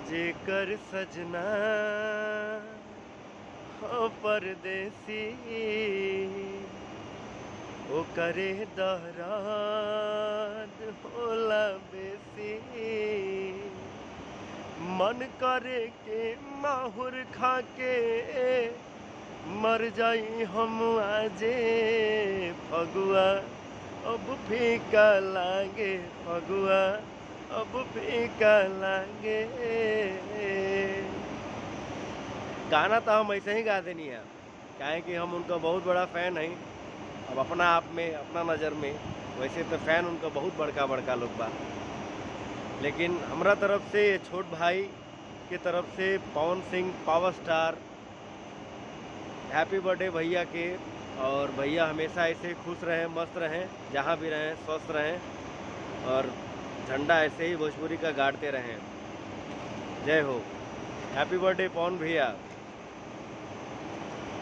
जेकर सजना हो परदेसी ओ करे दहराद होला बेसी। मन करे के माहुर खाके मर जाई हम आजे। फगुआ अब फीका लागे, फगुआ अब फीका लागे। गाना तो हम ऐसे ही गा देनी है, काहे कि हम उनका बहुत बड़ा फ़ैन हैं। अब अपना आप में, अपना नज़र में वैसे तो फ़ैन उनका बहुत बड़का बड़का लोग बा, लेकिन हमरा तरफ से छोट भाई के तरफ से Pawan Singh power star happy birthday भैया के। और भैया हमेशा ऐसे खुश रहें, मस्त रहें, जहाँ भी रहें स्वस्थ रहें और झंडा ऐसे ही भोजपुरी का गाड़ते रहें। जय हो। हैप्पी बर्थडे पवन भैया।